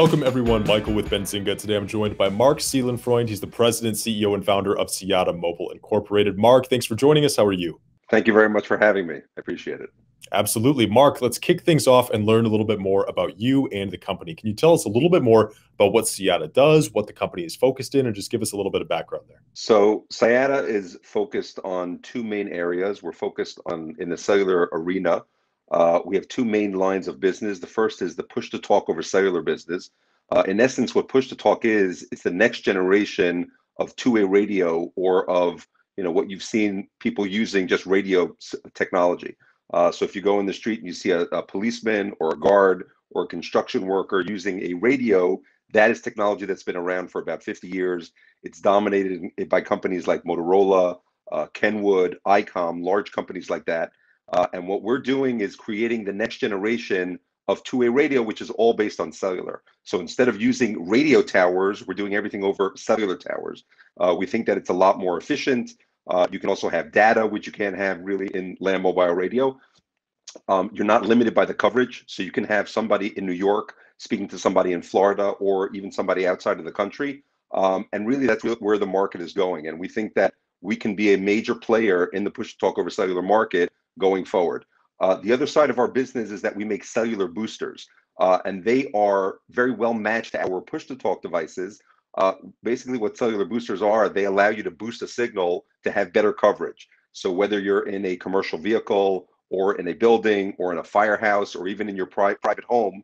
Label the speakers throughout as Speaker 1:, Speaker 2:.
Speaker 1: Welcome everyone, Michael with Benzinga. Today I'm joined by Marc Seelenfreund. He's the president, CEO, and founder of Siyata Mobile Inc. Marc, thanks for joining us. How are you?
Speaker 2: Thank you very much for having me. I appreciate it.
Speaker 1: Absolutely. Marc, let's kick things off and learn a little bit more about you and the company. Can you tell us a little bit more about what Siyata does, what the company is focused in, and just give us a little bit of background there?
Speaker 2: So Siyata is focused on two main areas. We're focused on in the cellular arena. We have two main lines of business. The first is the push-to-talk over cellular business. In essence, what push-to-talk is, it's the next generation of two-way radio, or of what you've seen people using, just radio technology. So if you go in the street and you see a policeman or a guard or a construction worker using a radio, that is technology that's been around for about 50 years. It's dominated by companies like Motorola, Kenwood, ICOM, large companies like that. And what we're doing is creating the next generation of two-way radio, which is all based on cellular. So instead of using radio towers, we're doing everything over cellular towers. We think that it's a lot more efficient. You can also have data, which you can't have really in land mobile radio. You're not limited by the coverage. So you can have somebody in New York speaking to somebody in Florida, or even somebody outside of the country. And really, that's where the market is going. And we think that we can be a major player in the push-to-talk over cellular market going forward. The other side of our business is that we make cellular boosters, and they are very well matched to our push-to-talk devices. Basically, what cellular boosters are, they allow you to boost a signal to have better coverage. So whether you're in a commercial vehicle, or in a building, or in a firehouse, or even in your private home,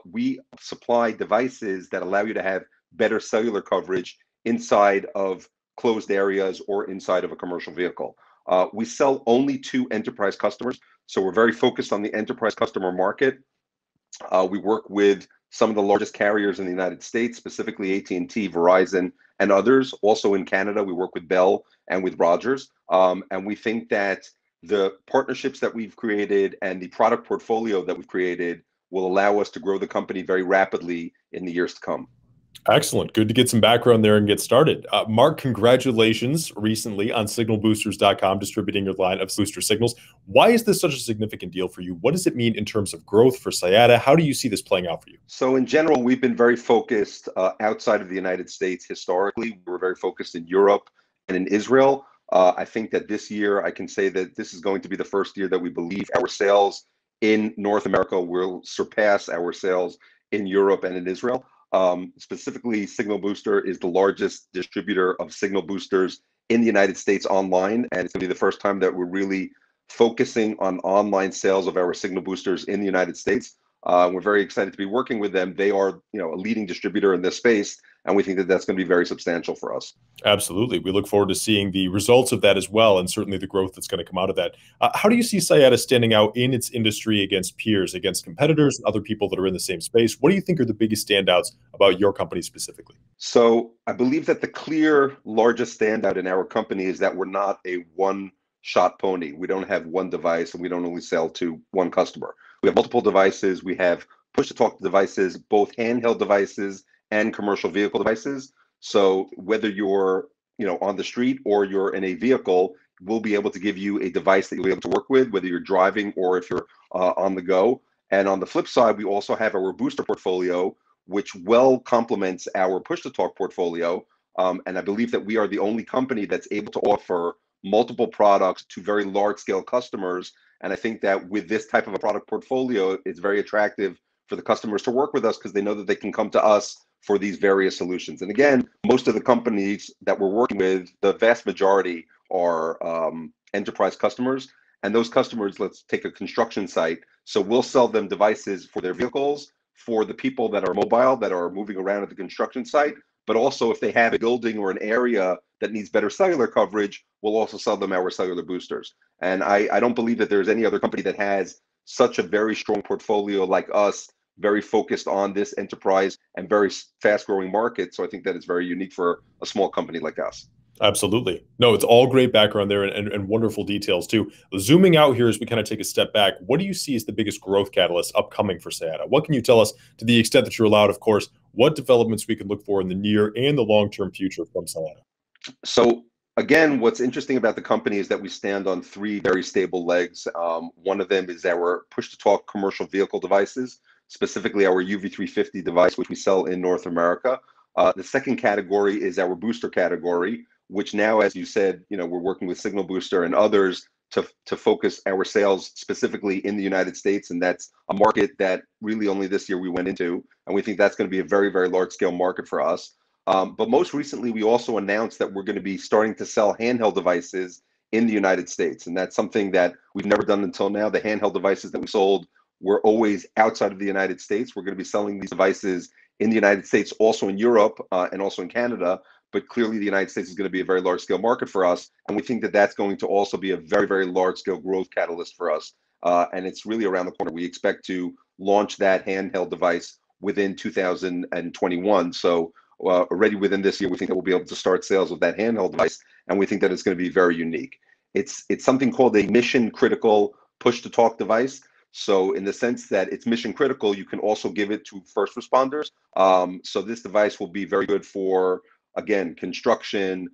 Speaker 2: we supply devices that allow you to have better cellular coverage inside of closed areas or inside of a commercial vehicle. We sell only to enterprise customers, so we're very focused on the enterprise customer market. We work with some of the largest carriers in the United States, specifically AT&T, Verizon, and others. Also in Canada, we work with Bell and with Rogers. And we think that the partnerships that we've created and the product portfolio that we've created will allow us to grow the company very rapidly in the years to come.
Speaker 1: Excellent. Good to get some background there and get started. Marc, congratulations recently on signalboosters.com distributing your line of booster signals. Why is this such a significant deal for you? What does it mean in terms of growth for Siyata? How do you see this playing out for you?
Speaker 2: So in general, we've been very focused outside of the United States. Historically, we were very focused in Europe and in Israel. I think that this year, I can say that this is going to be the first year that we believe our sales in North America will surpass our sales in Europe and in Israel. Specifically, Signal Booster is the largest distributor of signal boosters in the United States online, and it's going to be the first time that we're really focusing on online sales of our signal boosters in the United States. We're very excited to be working with them. They are, a leading distributor in this space, and we think that that's going to be very substantial for us.
Speaker 1: Absolutely. We look forward to seeing the results of that as well, and certainly the growth that's going to come out of that. How do you see Siyata standing out in its industry against peers, against competitors, and other people that are in the same space? What do you think are the biggest standouts about your company specifically?
Speaker 2: So I believe that the clear largest standout in our company is that we're not a one-shot pony. We don't have one device, and we don't only sell to one customer. We have multiple devices. We have push-to-talk devices, both handheld devices and commercial vehicle devices. So whether you're on the street or you're in a vehicle, we'll be able to give you a device that you'll be able to work with, whether you're driving or if you're on the go. And on the flip side, we also have our booster portfolio, which well complements our push-to-talk portfolio. And I believe that we are the only company that's able to offer multiple products to very large-scale customers. And I think that with this type of a product portfolio, it's very attractive for the customers to work with us, because they know that they can come to us for these various solutions. And again, most of the companies that we're working with, the vast majority are enterprise customers. And those customers, let's take a construction site. So we'll sell them devices for their vehicles, for the people that are mobile, that are moving around at the construction site. But also if they have a building or an area that needs better cellular coverage, we'll also sell them our cellular boosters. And I don't believe that there's any other company that has such a very strong portfolio like us, very focused on this enterprise and very fast-growing market. So I think that it's very unique for a small company like us.
Speaker 1: Absolutely. No, it's all great background there and wonderful details too. Zooming out here as we kind of take a step back, what do you see as the biggest growth catalyst upcoming for Siyata? What can you tell us, to the extent that you're allowed, of course, what developments we can look for in the near and the long-term future from Siyata?
Speaker 2: So again, what's interesting about the company is that we stand on three very stable legs. One of them is our push-to-talk commercial vehicle devices. specifically our UV350 device, which we sell in North America. The second category is our booster category, which now, as you said, we're working with Signal Booster and others to focus our sales specifically in the United States. And that's a market that really only this year we went into. And we think that's going to be a very, very large scale market for us. But most recently, we also announced that we're going to be starting to sell handheld devices in the United States. And that's something that we've never done until now. The handheld devices that we sold were always outside of the United States. We're going to be selling these devices in the United States, also in Europe, and also in Canada. But clearly the United States is going to be a very large scale market for us. And we think that that's going to also be a very, very large scale growth catalyst for us. And it's really around the corner. We expect to launch that handheld device within 2021. So already within this year, we think that we'll be able to start sales of that handheld device. And we think that it's going to be very unique. It's something called a mission critical push to talk device. So in the sense that it's mission critical, you can also give it to first responders. So this device will be very good for, again, construction,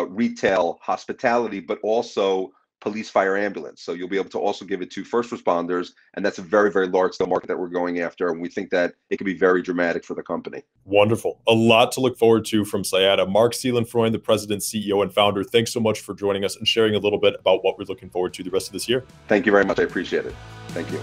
Speaker 2: retail, hospitality, but also police, fire, ambulance. So you'll be able to also give it to first responders. And that's a very, very large scale market that we're going after. And we think that it could be very dramatic for the company.
Speaker 1: Wonderful. A lot to look forward to from Siyata. Marc Seelenfreund, the president, CEO, and founder, thanks so much for joining us and sharing a little bit about what we're looking forward to the rest of this year.
Speaker 2: Thank you very much. I appreciate it. Thank you.